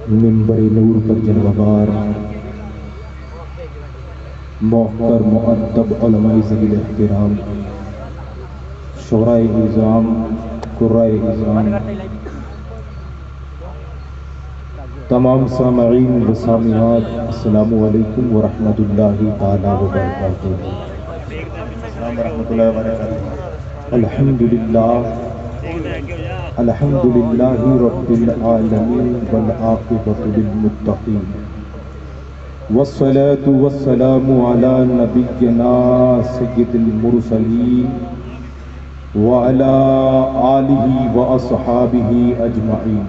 منبر نور پر جلوہار موقر مؤدب علماء ذوی الاحترام، شعراء نظام، قرائے نظام، تمام سامعین و سامعات، السلام علیکم ورحمۃ اللہ تعالی وبرکاتہ۔ السلام ورحمۃ اللہ وبرکاتہ۔ الحمدللہ الحمدللہ رب العالمین والعاقبۃ للمتقین، والصلاة والسلام علی نبینا سید المرسلین وعلی آلہ واصحابہ اجمعین،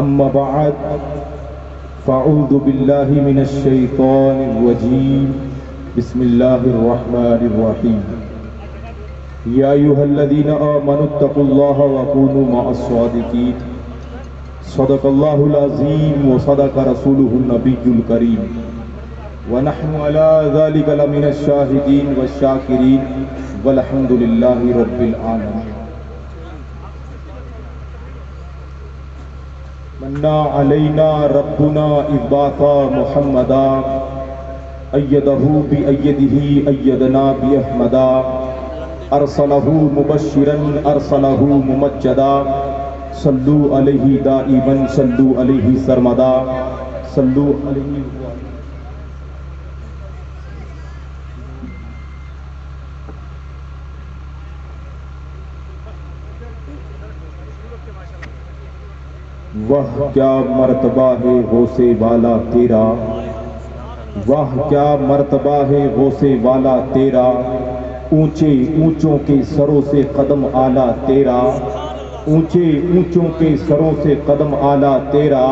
اما بعد فاعوذ باللہ من الشیطان الرجیم، بسم اللہ الرحمن الرحیم، یا ایھا الذین آمنوا اتقوا اللہ وکونوا مع الصادقین، صدق اللہ العظیم وصدق رسولہ النبی الکریم، ونحن علی ذلک لمن الشاہدین والشاکرین والحمد للہ رب العالمین۔ منا علینا ربنا اذ بعث محمدا، ایدہ بایدہ ایدنا باحمدا، ارسلہ مبشرا ارسلہ ممجدا، صلو علیہ دائما صلو علیہ سرمدا، صلو علیہ۔ وہ کیا مرتبہ ہے غوث والا تیرا، وہ کیا مرتبہ ہے غوث والا تیرا، اونچے اونچوں کے سروں سے قدم اعلیٰ تیرا، اونچے اونچوں کے سروں سے قدم اعلیٰ تیرا،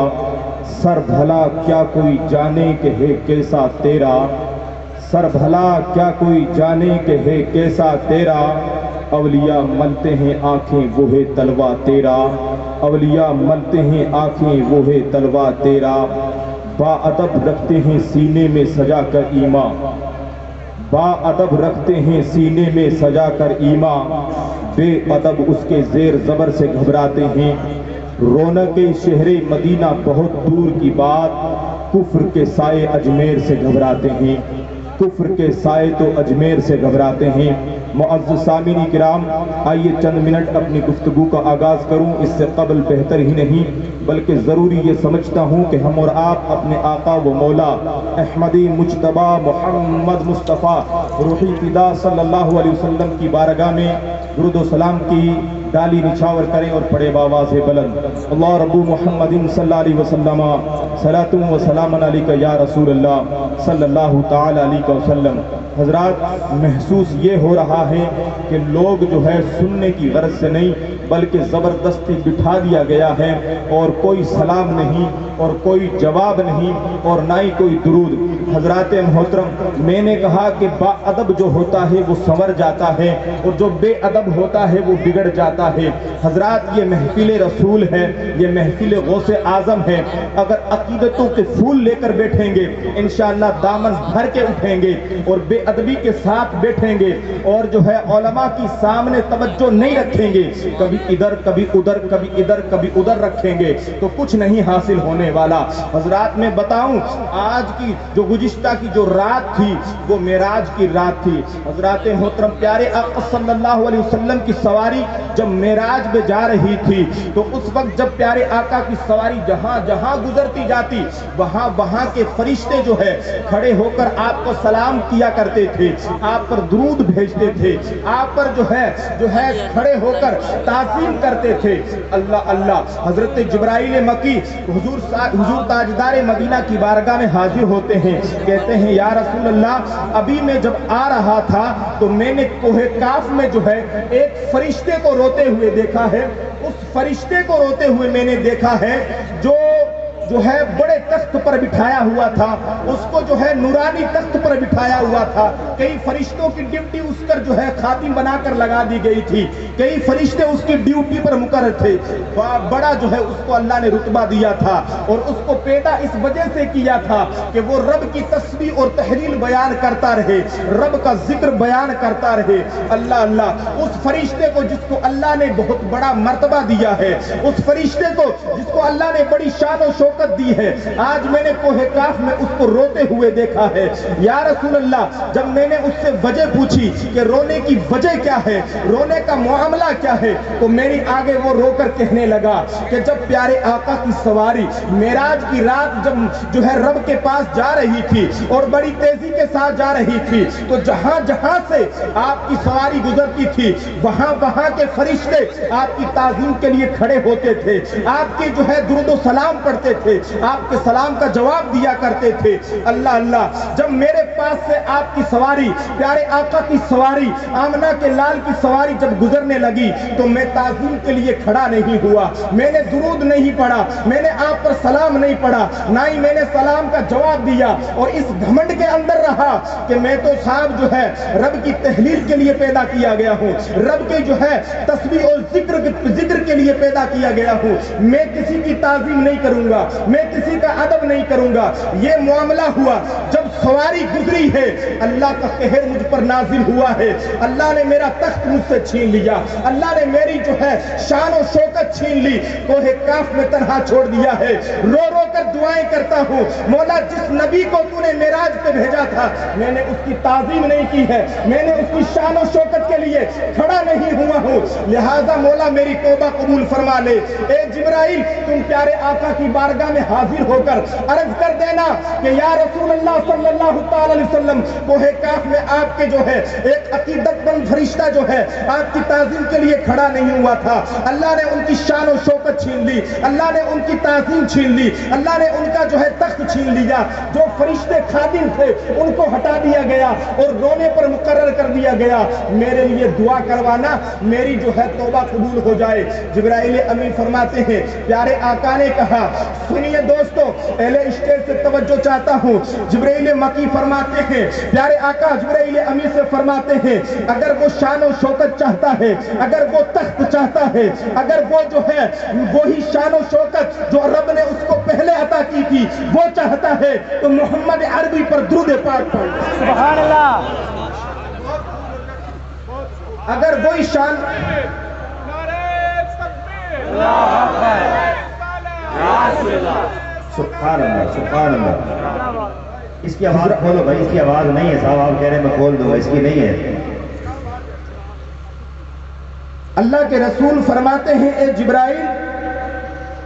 سر بھلا کیا کوئی جانے کہ ہے کیسا تیرا، سر بھلا کیا کوئی جانے کہ ہے کیسا تیرا، اولیاء ملتے ہیں آنکھیں وہ ہے تلوہ تیرا، اولیاء ملتے ہیں آنکھیں وہ ہے تلوہ تیرا، با ادب رکھتے ہیں سینے میں سجا کر ایمان، با ادب رکھتے ہیں سینے میں سجا کر ایمان، بے ادب اس کے زیر زبر سے گھبراتے ہیں، رونق شہر مدینہ بہت دور کی بات، کفر کے سائے اجمیر سے گھبراتے ہیں، کفر کے سائے تو اجمیر سے گھبراتے ہیں۔ معزز سامعین کرام، آئیے چند منٹ اپنی گفتگو کا آغاز کروں، اس سے قبل بہتر ہی نہیں بلکہ ضروری یہ سمجھتا ہوں کہ ہم اور آپ اپنے آقا و مولا احمدی مجتبی محمد مصطفیٰ روحی فدا صلی اللہ علیہ وسلم کی بارگاہ میں درود و سلام کی ڈالی نچھاور کریں اور پڑھے باواز بلند، اللہ رب محمد صلی اللہ علیہ وسلم صلاۃ و سلام علیک یا رسول اللہ صلی اللہ تعالی علیہ وسلم۔ حضرات، محسوس یہ ہو رہا ہے کہ لوگ جو ہے سننے کی غرض سے نہیں بلکہ زبردستی بٹھا دیا گیا ہے، اور کوئی سلام نہیں اور کوئی جواب نہیں اور نہ ہی کوئی درود۔ حضرات محترم، میں نے کہا کہ با ادب جو ہوتا ہے وہ سنور جاتا ہے اور جو بے ادب ہوتا ہے وہ بگڑ جاتا ہے۔ حضرات، یہ محفل رسول ہے، یہ محفل غوث اعظم ہے، اگر عقیدتوں کے پھول لے کر بیٹھیں گے انشاءاللہ دامن بھر کے اٹھیں گے، اور بے ادبی کے ساتھ بیٹھیں گے اور جو ہے علماء کی سامنے توجہ نہیں رکھیں گے، کبھی ادھر کبھی ادھر کبھی ادھر کبھی ادھر رکھیں گے تو کچھ نہیں حاصل ہونے والا۔ حضرات، میں بتاؤں، آج کی جو گزشتہ کی جو رات تھی وہ معراج کی رات تھی۔ حضرات محترم، پیارے آقا صلی اللہ علیہ وسلم کی سواری جب معراج میں جا رہی تھی تو اس وقت جب پیارے آقا کی سواری جہاں جہاں گزرتی جاتی وہاں وہاں کے فرشتے جو ہے کھڑے ہو کر آپ کو سلام کیا کرتے تھے، آپ پر درود بھیجتے تھے، آپ پر جو ہے کھڑے ہو کر تعظیم کرتے تھے۔ اللہ اللہ، حضرت جبرائیل مکی حضور تاجدار مدینہ کی بارگاہ میں حاضر ہوتے ہیں، کہتے ہیں یا رسول اللہ، ابھی میں جب آ رہا تھا تو میں نے کوہ کاف میں جو ہے ایک فرشتے کو روتے ہوئے دیکھا ہے، اس فرشتے کو روتے ہوئے میں نے دیکھا ہے جو جو ہے بڑے تخت پر بٹھایا ہوا تھا، اس کو جو ہے نورانی تخت پر بٹھایا ہوا تھا، کئی فرشتوں کی ڈیوٹی اس پر جو ہے خاتم بنا کر لگا دی گئی تھی، کئی فرشتے اس کی ڈیوٹی پر مقرر تھے، بڑا جو ہے اس کو اللہ نے رتبہ دیا تھا، اور اس کو پیدا اس وجہ سے کیا تھا کہ وہ رب کی تسبیح اور تحلیل بیان کرتا رہے، رب کا ذکر بیان کرتا رہے۔ اللہ اللہ، اس فرشتے کو جس کو اللہ نے بہت بڑا مرتبہ دیا ہے، اس فرشتے کو جس کو اللہ نے بڑی شان و شوکت دی ہے، آج میں نے کوہ کاف میں اس کو روتے ہوئے دیکھا ہے۔ یا رسول اللہ، جب میں نے اس سے وجہ پوچھی کہ رونے کی وجہ کیا ہے، رونے کا معاملہ کیا ہے، تو میری آگے وہ رو کر کہنے لگا کہ جب پیارے آقا کی سواری معراج کی رات جب جو ہے رب کے پاس جا رہی تھی اور بڑی تیزی کے ساتھ جا رہی تھی، تو جہاں جہاں سے آپ کی سواری گزرتی تھی وہاں وہاں کے فرشتے آپ کی تعظیم کے لیے کھڑے ہوتے تھے، آپ کی جو ہے درود و سلام پڑھتے تھے، آپ کے سلام کا جواب دیا کرتے تھے۔ اللہ اللہ، جب میرے پاس سے آپ کی سواری، پیارے آقا کی سواری، آمنہ کے لال کی سواری جب گزرنے لگی تو میں تعظیم کے لیے کھڑا نہیں ہوا، میں نے درود نہیں پڑھا، میں نے آپ پر سلام نہیں پڑھا، نہ ہی میں نے سلام کا جواب دیا، اور اس گھمنڈ کے اندر رہا کہ میں تو صاحب جو ہے رب کی تحلیل کے لیے پیدا کیا گیا ہوں، رب کے جو ہے تسبیح اور ذکر کے لیے پیدا کیا گیا ہوں، میں کسی کی تعظیم نہیں کروں گا، میں کسی کا ادب نہیں کروں گا۔ یہ معاملہ ہوا جب سواری گزری ہے، اللہ کا قہر مجھ پر نازل ہوا ہے، اللہ نے میرا تخت مجھ سے چھین لیا، اللہ نے میری جو ہے شان و شوکت چھین لی، کوہ کاف میں تنہا چھوڑ دیا ہے، رو رو کر دعائیں کرتا ہوں، مولا جس نبی کو تو نے معراج پہ بھیجا تھا میں نے اس کی تعظیم نہیں کی ہے، میں نے اس کی شان و شوکت کے لیے کھڑا نہیں ہوا ہوں، لہذا مولا میری توبہ قبول فرما لے۔ اے جبرائیل، تم پیارے آقا کی بارگاہ میں حاضر ہو کر عرض کر دینا کہ یا رسول اللہ صلی اللہ تعالی علیہ وسلم، کوہ کاف میں آپ کے جو ہے ایک عقیدت مند فرشتہ جو ہے آپ کی تعظیم کے لیے کھڑا نہیں ہوا تھا، اللہ نے ان کی شان و شوکت چھین لی، اللہ نے ان کی تعظیم چھین لی، اللہ نے ان کا جو ہے تخت چھین لیا، جو فرشتے خادم تھے ان کو ہٹا دیا گیا اور رونے پر مقرر کر دیا گیا، میرے لیے دعا کروانا، میری جو ہے توبہ قبول ہو جائے۔ جبرائیل امین فرماتے ہیں، پیارے آقا نے کہا، سنیے دوستو، اہل اسٹیج سے توجہ چاہتا ہوں، جبرائیل مکی فرماتے ہیں، پیارے آقا جبرائیل امین سے فرماتے ہیں، اگر وہ شان و شوکت چاہتا ہے، اگر وہ تخت چاہتا ہے، اگر وہ جو ہے وہی شان و شوکت جو رب نے اس کو پہلے عطا کی تھی وہ چاہتا ہے تو محمد عربی پر درود پاک پڑھ۔ سبحان اللہ۔ اگر وہی شان، سبحان اللہ، سبحان اللہ۔ اس کی آواز کھولو بھائی، اس کی آواز نہیں ہے صاحب، آپ کہہ رہے ہیں میں کھول دوں، اس کی نہیں ہے۔ اللہ کے رسول فرماتے ہیں، اے جبرائیل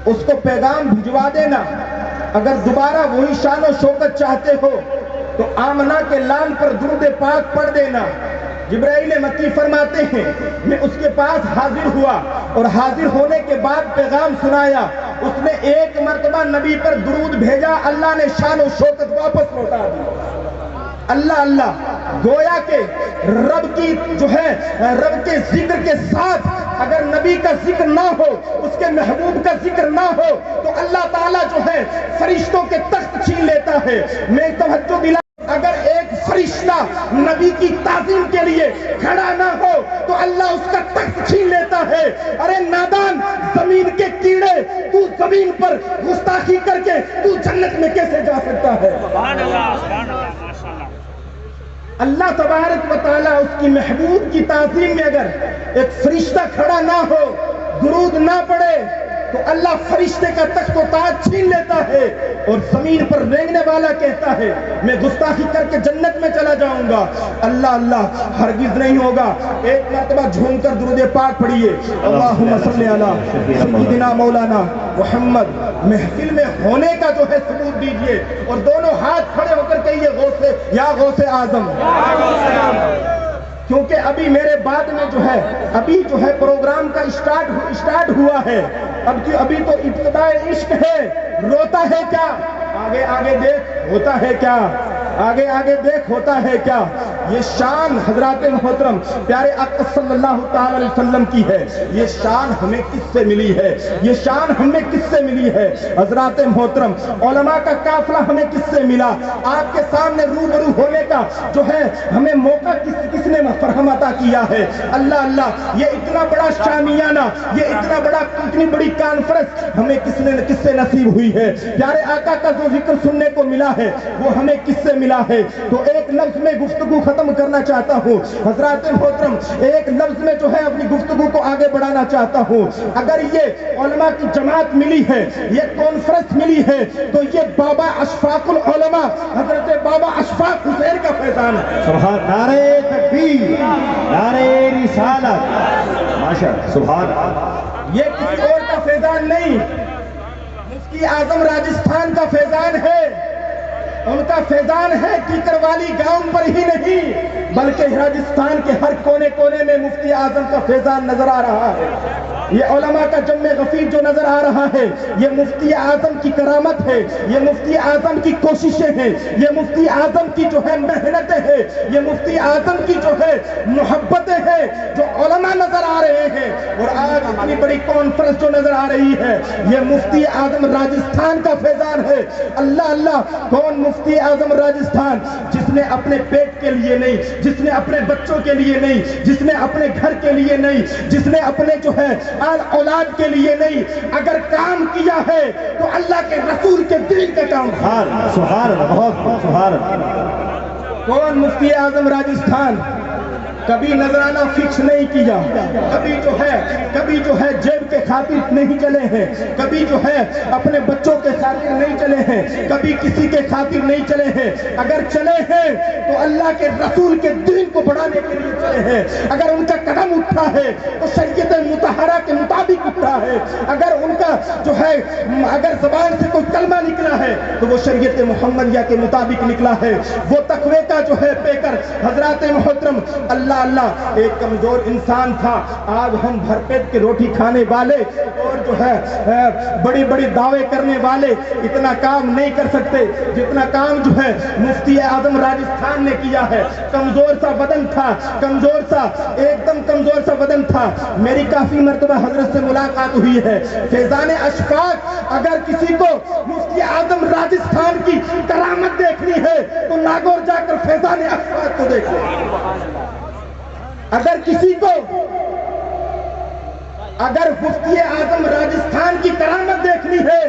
اس کو پیغام بھجوا دینا، اگر دوبارہ وہی شان و شوکت چاہتے ہو تو آمنہ کے لال پر درود پاک پڑھ دینا۔ جبرائیل مکی فرماتے ہیں، میں اس کے پاس حاضر ہوا اور حاضر ہونے کے بعد پیغام سنایا، اس نے ایک مرتبہ نبی پر درود بھیجا، اللہ نے شان و شوکت واپس لوٹا دی۔ اللہ اللہ، گویا کہ رب کی جو ہے رب کے ذکر کے ساتھ اگر نبی کا ذکر نہ ہو، اس کے محبوب کا ذکر نہ ہو تو اللہ تعالیٰ جو ہے فرشتوں کے تخت چھین لیتا ہے۔ میں توجہ دلا، اگر ایک فرشتہ نبی کی تعظیم کے لیے کھڑا نہ ہو تو اللہ اس کا تخت چھین لیتا ہے۔ ارے نادان، زمین کے کیڑے، تو زمین پر گستاخی کر کے تو جنت میں کیسے جا سکتا ہے؟ سبحان اللہ، سبحان اللہ، ماشاءاللہ۔ اللہ تبارک و تعالیٰ اس کی محبوب کی تعظیم میں اگر ایک فرشتہ کھڑا نہ ہو، درود نہ پڑے تو اللہ فرشتے کا تخت و تاج چھین لیتا ہے اور زمین پر رینگنے والا کہتا ہے میں گستاخی کر کے جنت میں چلا جاؤں گا۔ اللہ اللہ، ہرگز نہیں ہوگا۔ ایک مرتبہ جھوم کر درود پاک پڑھیے، اللہم صلی علی سیدنا مولانا محمد۔ محفل میں ہونے کا جو ہے ثبوت دیجئے اور دونوں ہاتھ کھڑے ہو کر کہیے غوث یا غوث اعظم، کیونکہ ابھی میرے بعد میں جو ہے ابھی جو ہے پروگرام کا اسٹارٹ ہوا ہے، ابھی تو ابتدائے عشق ہے۔ روتا ہے کیا؟ آگے آگے دیکھ، ہوتا ہے کیا؟ آگے آگے دیکھ ہوتا ہے کیا. یہ شان حضرات محترم پیارے آقا صلی اللہ تعالی علیہ وسلم کی ہے. یہ شان ہمیں کس سے ملی ہے؟ یہ شان ہمیں کس سے ملی ہے؟ حضرات محترم علماء کا قافلہ ہمیں کس سے ملا؟ آپ کے سامنے روبرو ہونے کا جو ہے ہمیں موقع کس نے فراہم عطا کیا ہے؟ اللہ اللہ. یہ اتنا بڑا شامیانہ، یہ اتنی بڑی کانفرنس ہمیں کس سے نصیب ہوئی ہے؟ پیارے آقا کا جو ذکر سننے کو ملا ہے وہ ہمیں کس سے ملا ہے؟ تو ایک لفظ میں گفتگو ختم کرنا چاہتا ہوں حضرات محترم، ایک لفظ میں جو ہے اپنی گفتگو کو آگے بڑھانا چاہتا ہوں. اگر یہ علماء کی جماعت ملی ہے، یہ کانفرنس ملی ہے، تو یہ بابا اشفاق العلماء حضرت بابا اشفاق حسین کا فیضان ہے. سبحان نعرہ تکبیر، نعرہ رسالت، ماشاءاللہ سبحان اللہ. یہ کسی اور کا فیضان نہیں، مفتی اعظم راجستھان کا فیضان ہے. ان کا فیضان ہے کیکر والی گاؤں پر ہی نہیں بلکہ راجستھان کے ہر کونے کونے میں مفتی اعظم کا فیضان نظر آ رہا ہے. یہ علماء کا جمع غفیر جو نظر آ رہا ہے یہ مفتی اعظم کی کرامت ہے، یہ مفتی اعظم کی کوششیں ہیں، یہ مفتی اعظم کی جو ہے محنتیں ہیں، یہ مفتی اعظم کی جو ہے محبتیں ہیں جو علماء نظر آ رہے ہیں. اور آج اتنی بڑی کانفرنس جو نظر آ رہی ہے یہ مفتی اعظم راجستھان کا فیضان ہے. اللہ اللہ. کون مفتی اعظم راجستھان؟ جس نے اپنے پیٹ کے لیے نہیں، جس نے اپنے بچوں کے لیے نہیں، جس نے اپنے گھر کے لیے نہیں، جس نے اپنے جو ہے آل اولاد کے لیے نہیں، اگر کام کیا ہے تو اللہ کے رسول کے دین کا کام. سبحان اللہ، بہت سبحان اللہ. کون مفتی اعظم راجستھان؟ کبھی نذرانہ فکس نہیں کیا، کبھی جو ہے جیب کے خاطر نہیں چلے ہیں، کبھی جو ہے اپنے بچوں کے خاطر نہیں چلے ہیں، کبھی کسی کے خاطر نہیں چلے ہیں. اگر چلے ہیں تو اللہ کے رسول کے دین کو بڑھانے کے لیے چلے ہیں. اگر ان کا قدم اٹھا ہے تو شریعت مطہرہ کے مطابق اٹھا ہے. اگر ان کا جو ہے اگر زبان سے کوئی کلمہ نکلا ہے تو وہ شریعت محمدیہ کے مطابق نکلا ہے. وہ تقوی کا جو ہے پیکر حضرات محترم اللہ اللہ. ایک کمزور انسان تھا، آج ہم بھر پیٹ کے روٹی کھانے والے اور جو ہے بڑی بڑی دعوے کرنے والے اتنا کام نہیں کر سکتے جتنا کام جو ہے مفتی اعظم راجستھان نے کیا ہے. کمزور سا بدن تھا، ایک دم کمزور سا بدن تھا. میری کافی مرتبہ حضرت سے ملاقات ہوئی ہے. فیضان اشفاق، اگر کسی کو مفتی اعظم راجستھان کی کرامت دیکھنی ہے تو ناگور جا کر فیضان اشفاق کو دیکھو. اگر مفتی اعظم راجستھان کی کرامت دیکھنی ہے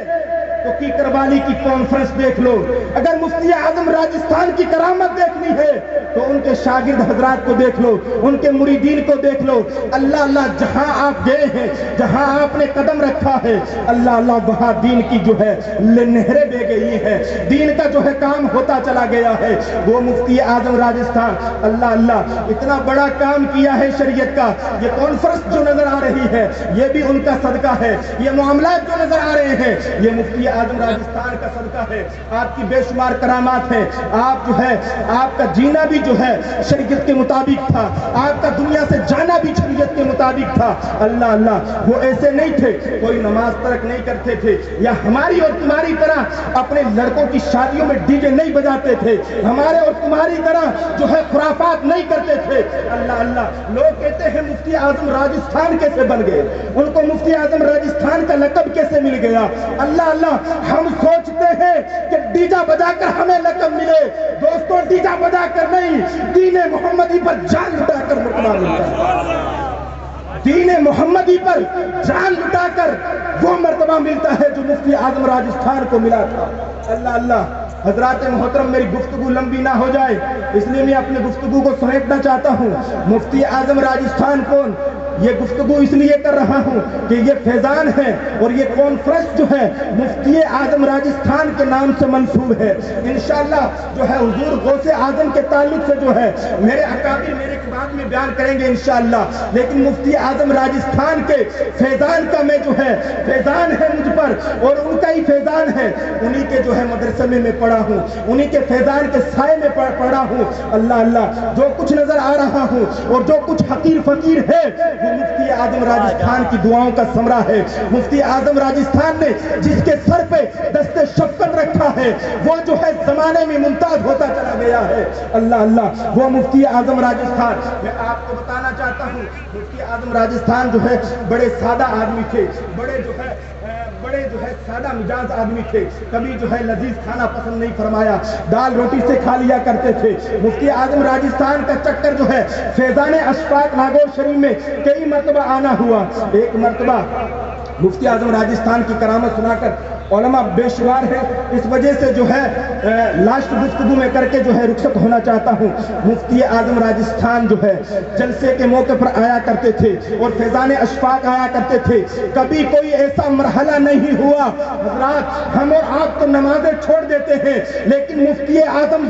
تو کیکر والی کی کانفرنس دیکھ لو. اگر مفتی اعظم راجستھان کی کرامت دیکھنی ہے تو ان کے شاگرد حضرات کو دیکھ لو، ان کے مریدین کو دیکھ لو. اللہ اللہ. جہاں آپ گئے ہیں، جہاں آپ نے قدم رکھا ہے، اللہ اللہ وہاں دین کی جو ہے نہریں بہ گئی ہے، دین کا جو ہے کام ہوتا چلا گیا ہے. وہ مفتی اعظم راجستھان اللہ اللہ اتنا بڑا کام کیا ہے شریعت کا. یہ کانفرنس جو نظر آ رہی ہے یہ بھی ان کا صدقہ ہے. یہ معاملات جو نظر آ رہے ہیں یہ مفتی اعظم راجستھان کا صدقہ ہے. آپ کی بے شمار کرامات ہیں. آپ جو ہے آپ کا جینا بھی جو ہے شریعت کے مطابق تھا، آپ کا دنیا سے جانا بھی شریعت کے مطابق تھا. اللہ اللہ. وہ ایسے نہیں تھے کوئی نماز ترک نہیں کرتے تھے، یا ہماری اور تمہاری طرح اپنے لڑکوں کی شادیوں میں ڈی جے نہیں بجاتے تھے، ہمارے اور تمہاری طرح جو ہے خرافات نہیں کرتے تھے. اللہ اللہ. لوگ کہتے ہیں مفتی اعظم راجستھان کیسے بن گئے، ان کو مفتی اعظم راجستھان کا لقب کیسے مل گیا. اللہ اللہ. ہم سوچتے ہیں کہ ڈیجا بجا کر ہمیں لقب ملے. دوستوں ڈیجا بجا کر نہیں، دین محمدی پر جان لٹا کر مرتبہ ملتا ہے. دین محمدی پر جان لٹا کر وہ مرتبہ ملتا ہے جو مفتی اعظم راجستھان کو ملا تھا. اللہ اللہ. حضرات محترم میری گفتگو لمبی نہ ہو جائے اس لیے میں اپنی گفتگو کو سمیٹنا چاہتا ہوں. مفتی اعظم راجستھان کون؟ یہ گفتگو اس لیے کر رہا ہوں کہ یہ فیضان ہے اور یہ کانفرنس جو ہے مفتی اعظم راجستھان کے نام سے منسوب ہے. انشاءاللہ جو ہے حضور غوث اعظم کے تعلق سے جو ہے میرے اکابر میرے بعد میں بیان کریں گے انشاءاللہ، لیکن مفتی اعظم راجستھان کے فیضان کا میں جو ہے فیضان ہے مجھ پر اور ان کا ہی فیضان ہے. انہی کے جو ہے مدرسے میں پڑھا ہوں، انہی کے فیضان کے سائے میں پڑھا ہوں. اللہ اللہ. جو کچھ نظر آ رہا ہوں اور جو کچھ حقیر فقیر ہے یہ مفتی اعظم راجستھان کی دعاؤں کا ثمرہ ہے. مفتی اعظم راجستھان نے جس کے سر پہ دست شفقت رکھا ہے وہ جو ہے زمانے میں ممتاز ہوتا چلا گیا ہے. اللہ اللہ وہ مفتی اعظم راجستھان. میں آپ کو بتانا چاہتا ہوں مفتی اعظم راجستھان جو ہے بڑے سادہ آدمی تھے, بڑے جو ہے سادہ مزاج آدمی تھے. کبھی جو ہے لذیذ کھانا پسند نہیں فرمایا, دال روٹی سے کھا لیا کرتے تھے. مفتی اعظم راجستھان کا چکر جو ہے فیضان اشفاق ناگور شریف میں کئی مرتبہ آنا ہوا. ایک مرتبہ مفتی اعظم راجستھان کی کرامت سنا کر علماء بے شمار ہیں, اس وجہ سے جو ہے لاسٹ گفتگو میں کر کے جو ہے رخصت ہونا چاہتا ہوں. مفتی اعظم راجستھان جو ہے جلسے کے موقع پر آیا کرتے تھے اور فیضان اشفاق آیا کرتے تھے. کبھی کوئی ایسا مرحلہ نہیں ہوا حضرات ہم اور آپ تو نمازیں چھوڑ دیتے ہیں لیکن مفتی اعظم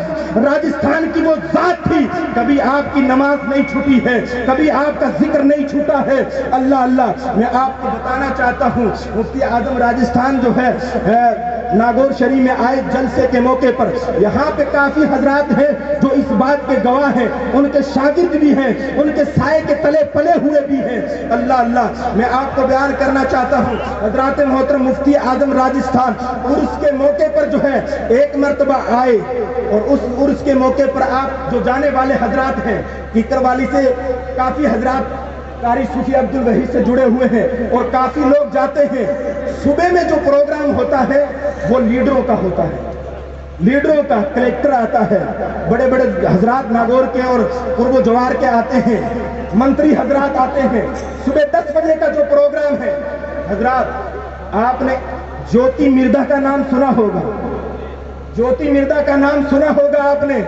راجستھان کی وہ ذات تھی, کبھی آپ کی نماز نہیں چھوٹی ہے, کبھی آپ کا ذکر نہیں چھوٹا ہے. اللہ اللہ میں آپ کو بتانا چاہتا ہوں مفتی اعظم راجستھان جو ہے ناگور شریف میں آئے جلسے کے موقع پر. یہاں پہ کافی حضرات ہیں جو اس بات کے گواہ ہیں, ان کے شاگرد بھی ہیں, ان کے سائے کے تلے پلے ہوئے بھی ہیں. اللہ اللہ میں آپ کو بیان کرنا چاہتا ہوں حضرات محترم مفتی اعظم راجستھان عرس کے موقع پر جو ہے ایک مرتبہ آئے اور اس عرس کے موقع پر آپ جو جانے والے حضرات ہیں کیکر والی سے کافی حضرات قاری صوفی عبد الوحید سے جڑے ہوئے ہیں اور کافی لوگ جاتے ہیں. صبح میں جو پروگرام ہوتا ہے وہ لیڈروں کا ہوتا ہے, لیڈروں کا. کلیکٹر آتا ہے, بڑے بڑے حضرات ناگور کے اور قرب و جوار کے آتے ہیں, منتری حضرات آتے ہیں. صبح 10 بجے کا جو پروگرام ہے حضرات آپ نے جوتی مردہ کا نام سنا ہوگا, جوتی مردہ کا نام سنا ہوگا آپ نے.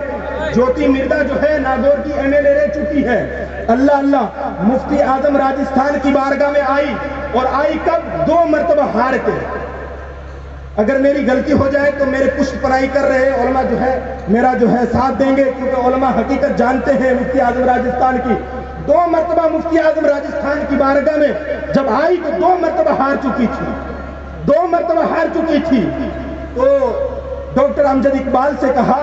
جوتی مردہ جو ہے ناگور کی MLA رہ چکی ہے. اللہ اللہ مفتی اعظم راجستھان کی بارگاہ میں آئی اور آئی کب 2 مرتبہ ہار کے. اگر میری غلطی ہو جائے تو میرے پشت پرائی کر رہے علماء جو ہے میرا جو ہے ساتھ دیں گے کیونکہ علماء حقیقت جانتے ہیں مفتی اعظم راجستھان کی. 2 مرتبہ مفتی اعظم راجستھان کی بارگاہ میں جب آئی تو 2 مرتبہ ہار چکی تھی, 2 مرتبہ ہار چکی تھی. تو ڈاکٹر امجد اقبال سے کہا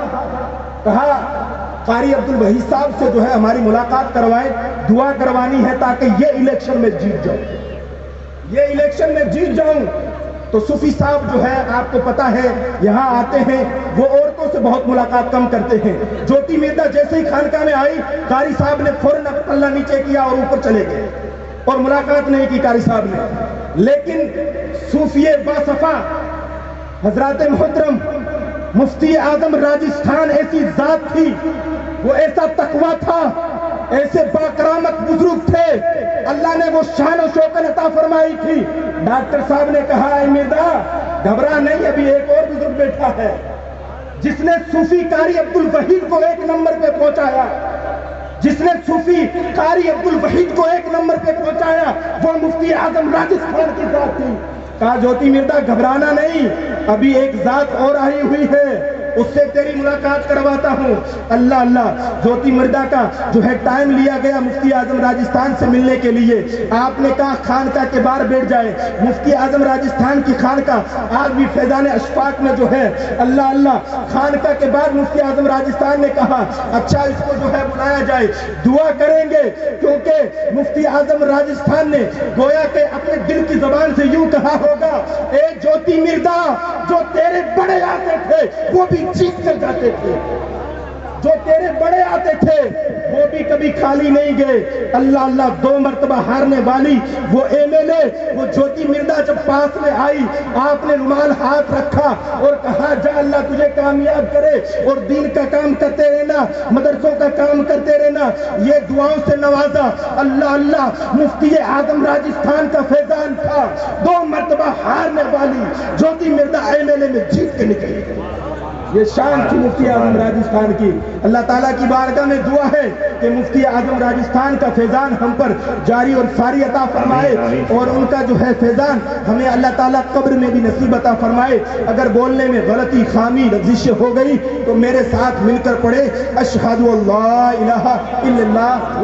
قاری عبد الوحید صاحب سے جو ہے ہماری ملاقات کروائیں, دعا کروانی ہے تاکہ یہ الیکشن میں جیت جاؤں, یہ الیکشن میں جیت جاؤں. تو صوفی صاحب جو ہے آپ کو پتا ہے یہاں آتے ہیں وہ عورتوں سے بہت ملاقات کم کرتے ہیں. جوتی مردہ جیسے ہی خانقاہ میں آئی قاری صاحب نے فوراً پلہ نیچے کیا اور اوپر چلے گئے اور ملاقات نہیں کی قاری صاحب نے. لیکن صوفی باصفا حضرات محترم مفتی اعظم راجستھان ایسی ذات تھی, وہ ایسا تقویٰ تھا, ایسے باکرامت بزرگ تھے, اللہ نے وہ شان و شوکت عطا فرمائی تھی. ڈاکٹر صاحب نے کہا اے مردا گھبرا نہیں, ابھی ایک اور بزرگ بیٹھا ہے جس نے صوفی قاری عبد الوحید کو 1 نمبر پہ پہنچایا, جس نے صوفی قاری عبد الوحید کو 1 نمبر پہ پہنچایا, وہ مفتی اعظم راجستھان کی ذات تھی. کہا جوتی مردہ گھبرانا نہیں, ابھی ایک ذات اور آئی ہوئی ہے, اس سے تیری ملاقات کرواتا ہوں. اللہ اللہ جوتی مردہ کا جو ہے ٹائم لیا گیا مفتی اعظم راجستھان سے ملنے کے لیے. آپ نے کہا خانقاہ کے باہر بیٹھ جائے. مفتی اعظم راجستھان کی خانقاہ آج بھی فیضان اشفاق میں جو ہے اللہ اللہ خانقاہ کے بعد مفتی اعظم راجستھان نے کہا اچھا اس کو جو ہے بلایا جائے, دعا کریں گے, کیونکہ مفتی اعظم راجستھان نے گویا کہ اپنے دل کی زبان سے یوں کہا ہوگا اے جوتی مردہ جو تیرے بڑے آتے تھے وہ بھی جیت کر جاتے تھے, جو تیرے بڑے آتے تھے وہ بھی کبھی خالی نہیں گئے. اللہ اللہ 2 مرتبہ ہارنے والی وہ MLA وہ جوتی مردہ جب پاس میں آئی آپ نے رومال ہاتھ رکھا اور کہا جا اللہ تجھے کامیاب کرے اور دین کا کام کرتے رہنا, مدرسوں کا کام کرتے رہنا. یہ دعاؤں سے نوازا. اللہ اللہ مفتی اعظم راجستھان کا فیضان تھا. 2 مرتبہ ہارنے والی جوتی مردہ MLA میں جیت کے نکلی. یہ شان تھی مفتی اعظم راجستھان کی. اللہ تعالیٰ کی بارگاہ میں دعا ہے کہ مفتی اعظم راجستھان کا فیضان ہم پر جاری اور ساری عطا فرمائے اور ان کا جو ہے فیضان ہمیں اللہ تعالیٰ قبر میں بھی نصیب عطا فرمائے. اگر بولنے میں غلطی خامی لغزش ہو گئی تو میرے ساتھ مل کر پڑھے اشہد اللہ الہ الا اللہ.